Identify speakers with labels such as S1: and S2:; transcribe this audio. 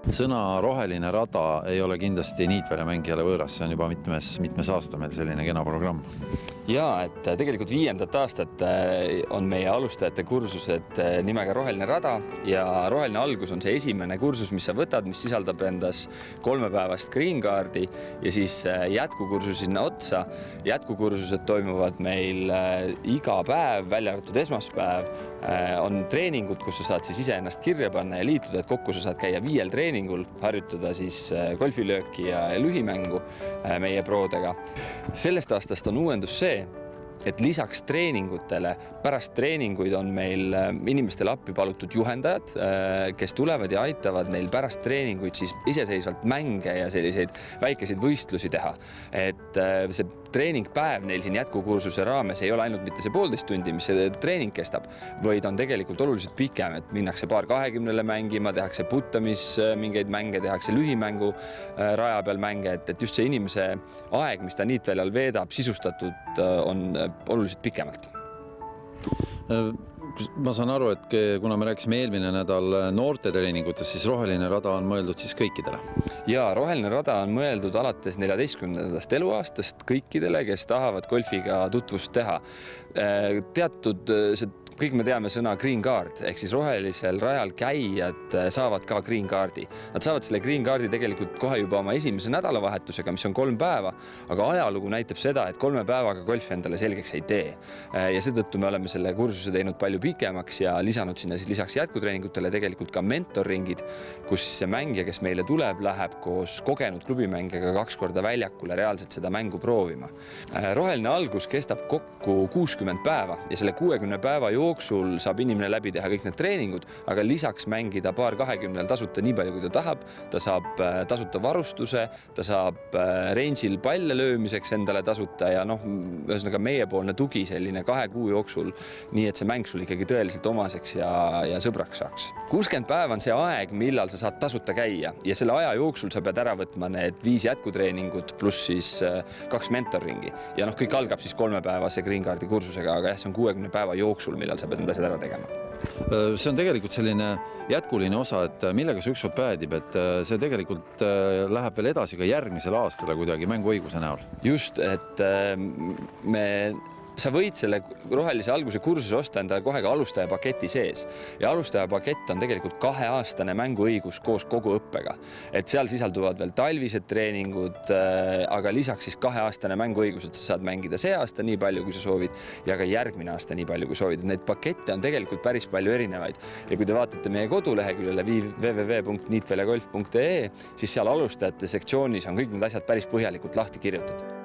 S1: Sõna roheline rada ei ole kindlasti Niitvälja mängijale võõras, see on juba mitmes aasta meil selline kena programm.
S2: Jaa, et tegelikult 5. aastat on meie alustajate kursused nimega Roheline rada ja Roheline algus on see esimene kursus, mis sa võtad, mis sisaldab endas 3-päevast green card'i ja siis jätkukursus sinna otsa. Jätkukursused toimuvad meil iga päev, välja arvatud esmaspäev. On treeningud, kus sa saad siis ise ennast kirja panna ja liituda, et kokku sa saad käia 5 treeningul, harjutada siis golfilööki ja lühimängu meie proodega. Sellest aastast on uuendus see, et lisaks treeningutele, pärast treeninguid on meil inimestele appi palutud juhendajad, kes tulevad ja aitavad neil pärast treeninguid siis iseseisvalt mänge ja selliseid väikeseid võistlusi teha. Et see treeningpäev neil siin jätkukursuse raames ei ole ainult mitte see 1,5 tundi, mis see treening kestab, vaid on tegelikult oluliselt pikem, et minnakse paar 20 mängima, tehakse puttamis mingeid mänge, tehakse lühimängu raja peal mänge, et just see inimese aeg, mis ta Niitväljal veedab, sisustatud on oluliselt pikemalt.
S1: Ma saan aru, et kuna me rääkisime eelmine nädal noorte treeningutest, siis roheline rada on mõeldud siis kõikidele.
S2: Jaa, roheline rada on mõeldud alates 14. eluaastast kõikidele, kes tahavad golfiga tutvust teha. Kõik me teame sõna green card, ehk siis rohelisel rajal käijad saavad ka green card'i. Nad saavad selle green card'i tegelikult kohe juba oma esimese nädalavahetusega, mis on 3 päeva, aga ajalugu näitab seda, et 3 päevaga golfi endale selgeks ei tee. Ja seetõttu me oleme selle kursuse teinud palju pikemaks ja lisanud sinna siis lisaks jätkutreeningutele tegelikult ka mentorringid, kus see mängija, kes meile tuleb, läheb koos kogenud klubimängijaga 2 korda väljakule reaalselt seda mängu proovima. Roheline algus kestab kokku 60 päeva ja selle 60 päeva jooksul saab inimene läbi teha kõik need treeningud, aga lisaks mängida paar 20 tasuta nii palju, kui ta tahab. Ta saab tasuta varustuse, ta saab range'il palle löömiseks endale tasuta ja ühesõnaga meiepoolne tugi selline 2 kuu jooksul, nii et see mäng sul ikkagi tõeliselt omaseks ja sõbraks saaks. 60 päeva on see aeg, millal sa saad tasuta käia ja selle aja jooksul sa pead ära võtma need 5 jätkutreeningut pluss siis 2 mentorringi. Ja kõik algab siis 3-päevase green card'i kursusega, aga see on 60 päeva jooksul, millal sa pead need asjad ära tegema.
S1: See on tegelikult selline jätkuline osa, et millega see ükskord päädib, et see tegelikult läheb veel edasi ka järgmisel aastale kuidagi mänguõiguse näol.
S2: Just, et sa võid selle rohelise alguse kursuse osta endale kohe ka alustaja paketi sees. Ja alustaja pakett on tegelikult 2-aastane mänguõigus koos kogu õppega. Et seal sisalduvad veel talvised treeningud, aga lisaks siis 2-aastane mänguõigus, et sa saad mängida see aasta nii palju, kui sa soovid, ja ka järgmine aasta nii palju, kui soovid. Neid pakette on tegelikult päris palju erinevaid. Ja kui te vaatate meie koduleheküljele www.niitväljagolf.ee, siis seal alustajate sektsioonis on kõik need asjad päris põhjalikult lahti kirjutatud.